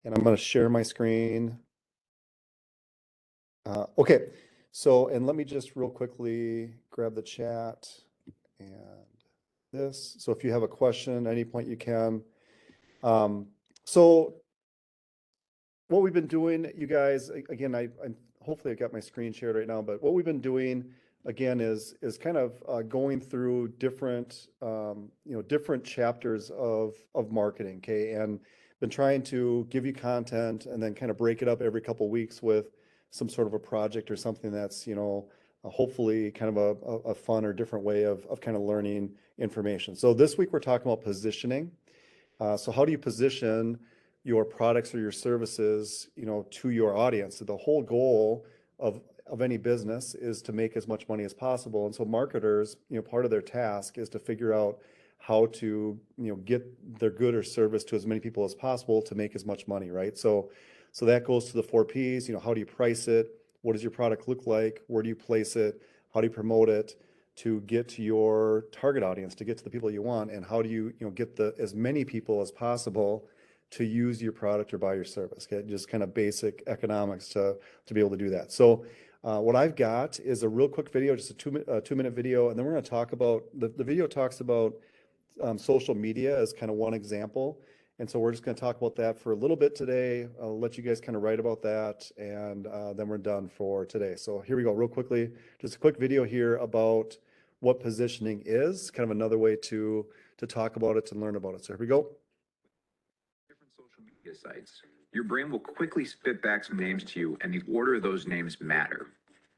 And I'm going to share my screen. Okay, so, and let me just real quickly grab the chat and this. So if you have a question at any point, you can. So what we've been doing, you guys, again, I hopefully I got my screen shared right now, but what we've been doing again is kind of going through different different chapters of marketing, okay, and been trying to give you content and then kind of break it up every couple weeks with some sort of a project or something that's hopefully kind of a fun or different way of kind of learning information. So this week we're talking about positioning. So how do you position your products or your services, to your audience? So the whole goal of any business is to make as much money as possible. And so marketers, part of their task is to figure out how to, get their good or service to as many people as possible to make as much money, right? So that goes to the 4 Ps. How do you price it? What does your product look like? Where do you place it? How do you promote it to get to your target audience, to get to the people you want? And how do you, get as many people as possible to use your product or buy your service? Okay, just kind of basic economics to be able to do that. So what I've got is a real quick video, just a 2-minute video, and then we're going to talk about the video talks about social media as kind of one example. And so we're just going to talk about that for a little bit today. I'll let you guys kind of write about that, and then we're done for today. So here we go, real quickly. Just a quick video here about what positioning is, kind of another way to talk about it and learn about it. So here we go. Different social media sites. Your brain will quickly spit back some names to you, and the order of those names matter.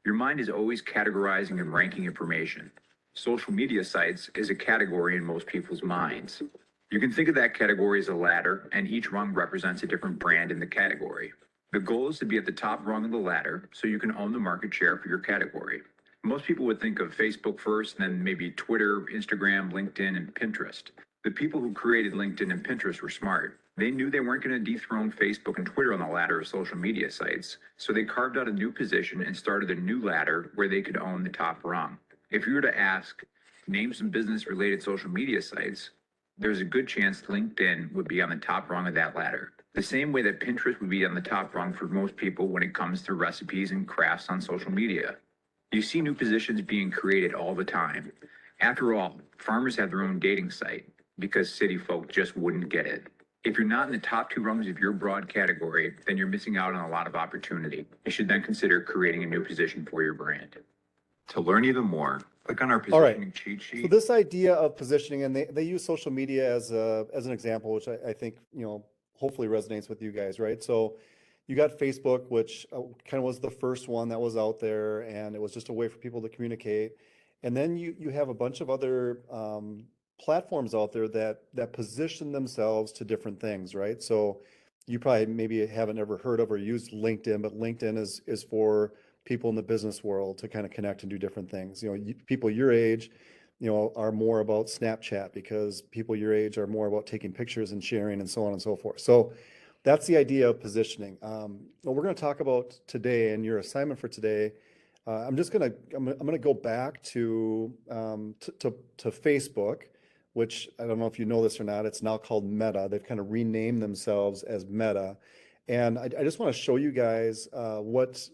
Your mind is always categorizing and ranking information. Social media sites is a category in most people's minds. You can think of that category as a ladder, and each rung represents a different brand in the category. The goal is to be at the top rung of the ladder so you can own the market share for your category. Most people would think of Facebook first, then maybe Twitter, Instagram, LinkedIn, and Pinterest. The people who created LinkedIn and Pinterest were smart. They knew they weren't going to dethrone Facebook and Twitter on the ladder of social media sites, so they carved out a new position and started a new ladder where they could own the top rung. If you were to ask, name some business-related social media sites, there's a good chance LinkedIn would be on the top rung of that ladder. The same way that Pinterest would be on the top rung for most people when it comes to recipes and crafts on social media. You see new positions being created all the time. After all, farmers have their own dating site because city folk just wouldn't get it. If you're not in the top 2 rungs of your broad category, then you're missing out on a lot of opportunity. You should then consider creating a new position for your brand. To learn even more, click on our positioning cheat sheet. So this idea of positioning, and they use social media as an example, which I think, hopefully resonates with you guys, right? So you got Facebook, which kind of was the first one that was out there, and it was just a way for people to communicate. And then you have a bunch of other platforms out there that position themselves to different things, right? So you probably maybe haven't ever heard of or used LinkedIn, but LinkedIn is for people in the business world to kind of connect and do different things. People your age, are more about Snapchat because people your age are more about taking pictures and sharing and so on and so forth. So that's the idea of positioning. What we're going to talk about today, and your assignment for today, I'm gonna go back to Facebook, which I don't know if you know this or not. It's now called Meta. They've kind of renamed themselves as Meta, and I just want to show you guys what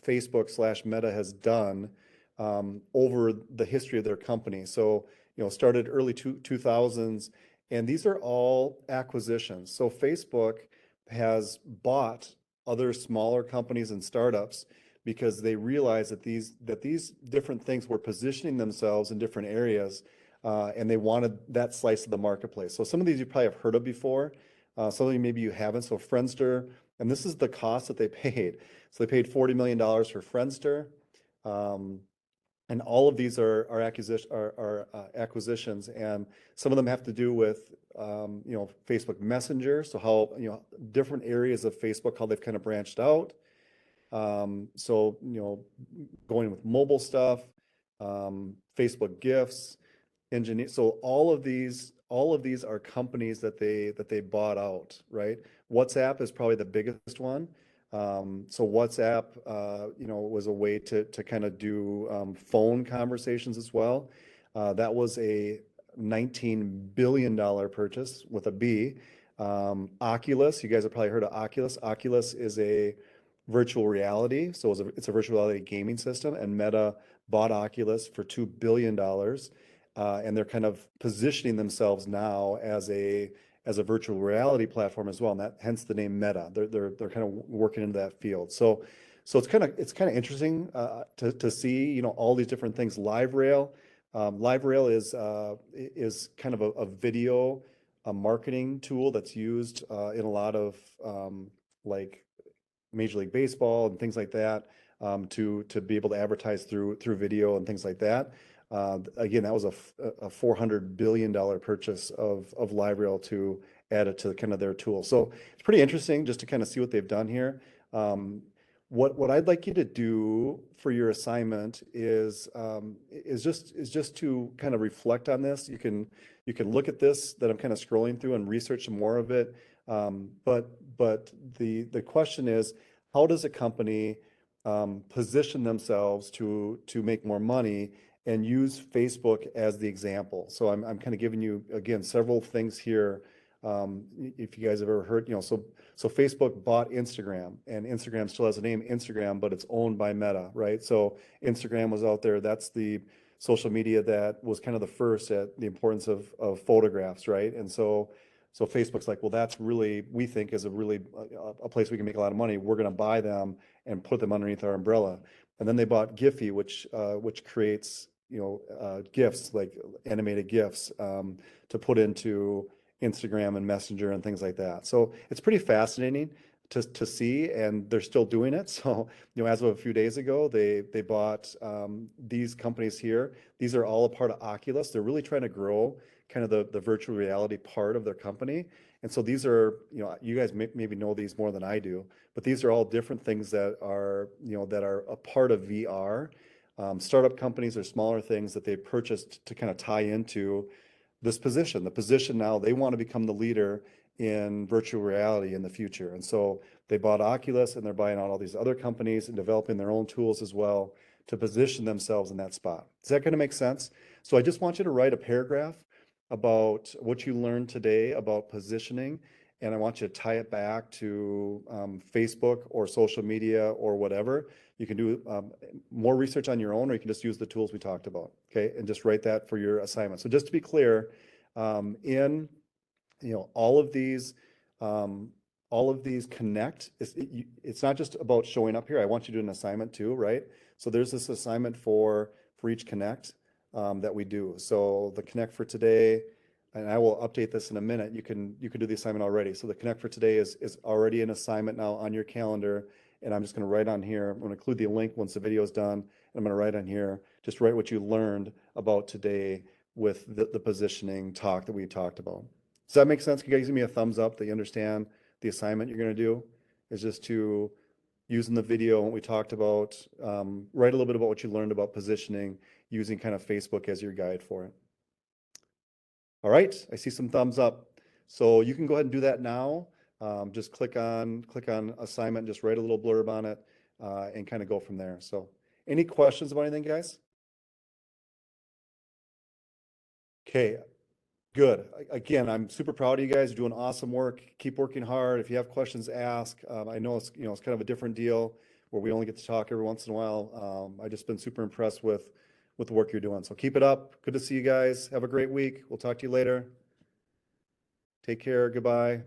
Facebook/Meta has done over the history of their company. So started early 2000s, and these are all acquisitions. So Facebook has bought other smaller companies and startups because they realized that these different things were positioning themselves in different areas, and they wanted that slice of the marketplace. So some of these you probably have heard of before. Some of you maybe you haven't. So Friendster, and this is the cost that they paid. So they paid $40 million for Friendster. And all of these are acquisitions, and some of them have to do with Facebook Messenger. So how different areas of Facebook, how they've kind of branched out. So going with mobile stuff, Facebook gifts, engineer. So all of these are companies that they bought out, right? WhatsApp is probably the biggest one. So WhatsApp, was a way to kind of do phone conversations as well. That was a $19 billion purchase with a B. Oculus, you guys have probably heard of Oculus. Oculus is a virtual reality, so it's a virtual reality gaming system, and Meta bought Oculus for $2 billion, and they're kind of positioning themselves now as a virtual reality platform as well, and that hence the name Meta. They're kind of working into that field. So it's kind of interesting to see, you know, all these different things. LiveRail, LiveRail is kind of a video marketing tool that's used in a lot of like Major League Baseball and things like that, to be able to advertise through video and things like that. Again, that was a $400 billion purchase of LiveRail to add it to kind of their tool. So it's pretty interesting just to kind of see what they've done here. What I'd like you to do for your assignment is just to kind of reflect on this. You can look at this that I'm kind of scrolling through and research some more of it. But the question is, how does a company position themselves to make more money and use Facebook as the example? So I'm kind of giving you, again, several things here. If you guys have ever heard, you know, so Facebook bought Instagram, and Instagram still has the name Instagram, but it's owned by Meta, right? So Instagram was out there. That's the social media that was kind of the first at the importance of photographs, right? And so Facebook's like, well, that's really, we think is a really a place we can make a lot of money. We're going to buy them and put them underneath our umbrella. And then they bought Giphy, which creates, you know, GIFs, like animated GIFs, to put into Instagram and Messenger and things like that. So it's pretty fascinating to see, and they're still doing it. So, you know, as of a few days ago, they bought these companies here. These are all a part of Oculus. They're really trying to grow kind of the virtual reality part of their company. And so these are, you know, you guys maybe know these more than I do, but these are all different things that are, you know, that are a part of VR. Startup companies are smaller things that they purchased to kind of tie into this position. The position now, they want to become the leader in virtual reality in the future. And so they bought Oculus, and they're buying out all these other companies and developing their own tools as well to position themselves in that spot. Is that going to make sense? So I just want you to write a paragraph about what you learned today about positioning, and I want you to tie it back to Facebook or social media or whatever. You can do more research on your own, or you can just use the tools we talked about, okay? And just write that for your assignment. So just to be clear, in, you know, all of these connect. It's not just about showing up here. I want you to do an assignment too, right? So there's this assignment for each connect that we do. So the connect for today, and I will update this in a minute. You can do the assignment already. So the connect for today is already an assignment now on your calendar. And I'm just going to write on here. I'm going to include the link once the video is done. And I'm going to write on here, just write what you learned about today with the positioning talk that we talked about. Does that make sense? Can you guys give me a thumbs up that you understand the assignment you're going to do is just to, using the video and what we talked about, write a little bit about what you learned about positioning using kind of Facebook as your guide for it. All right, I see some thumbs up. So you can go ahead and do that now. Just click on assignment, just write a little blurb on it, and kind of go from there. So any questions about anything, guys? Okay, good. Again, I'm super proud of you guys. You're doing awesome work. Keep working hard. If you have questions, ask. I know it's, you know, it's kind of a different deal where we only get to talk every once in a while. I've just been super impressed with the work you're doing. So keep it up. Good to see you guys. Have a great week. We'll talk to you later. Take care. Goodbye.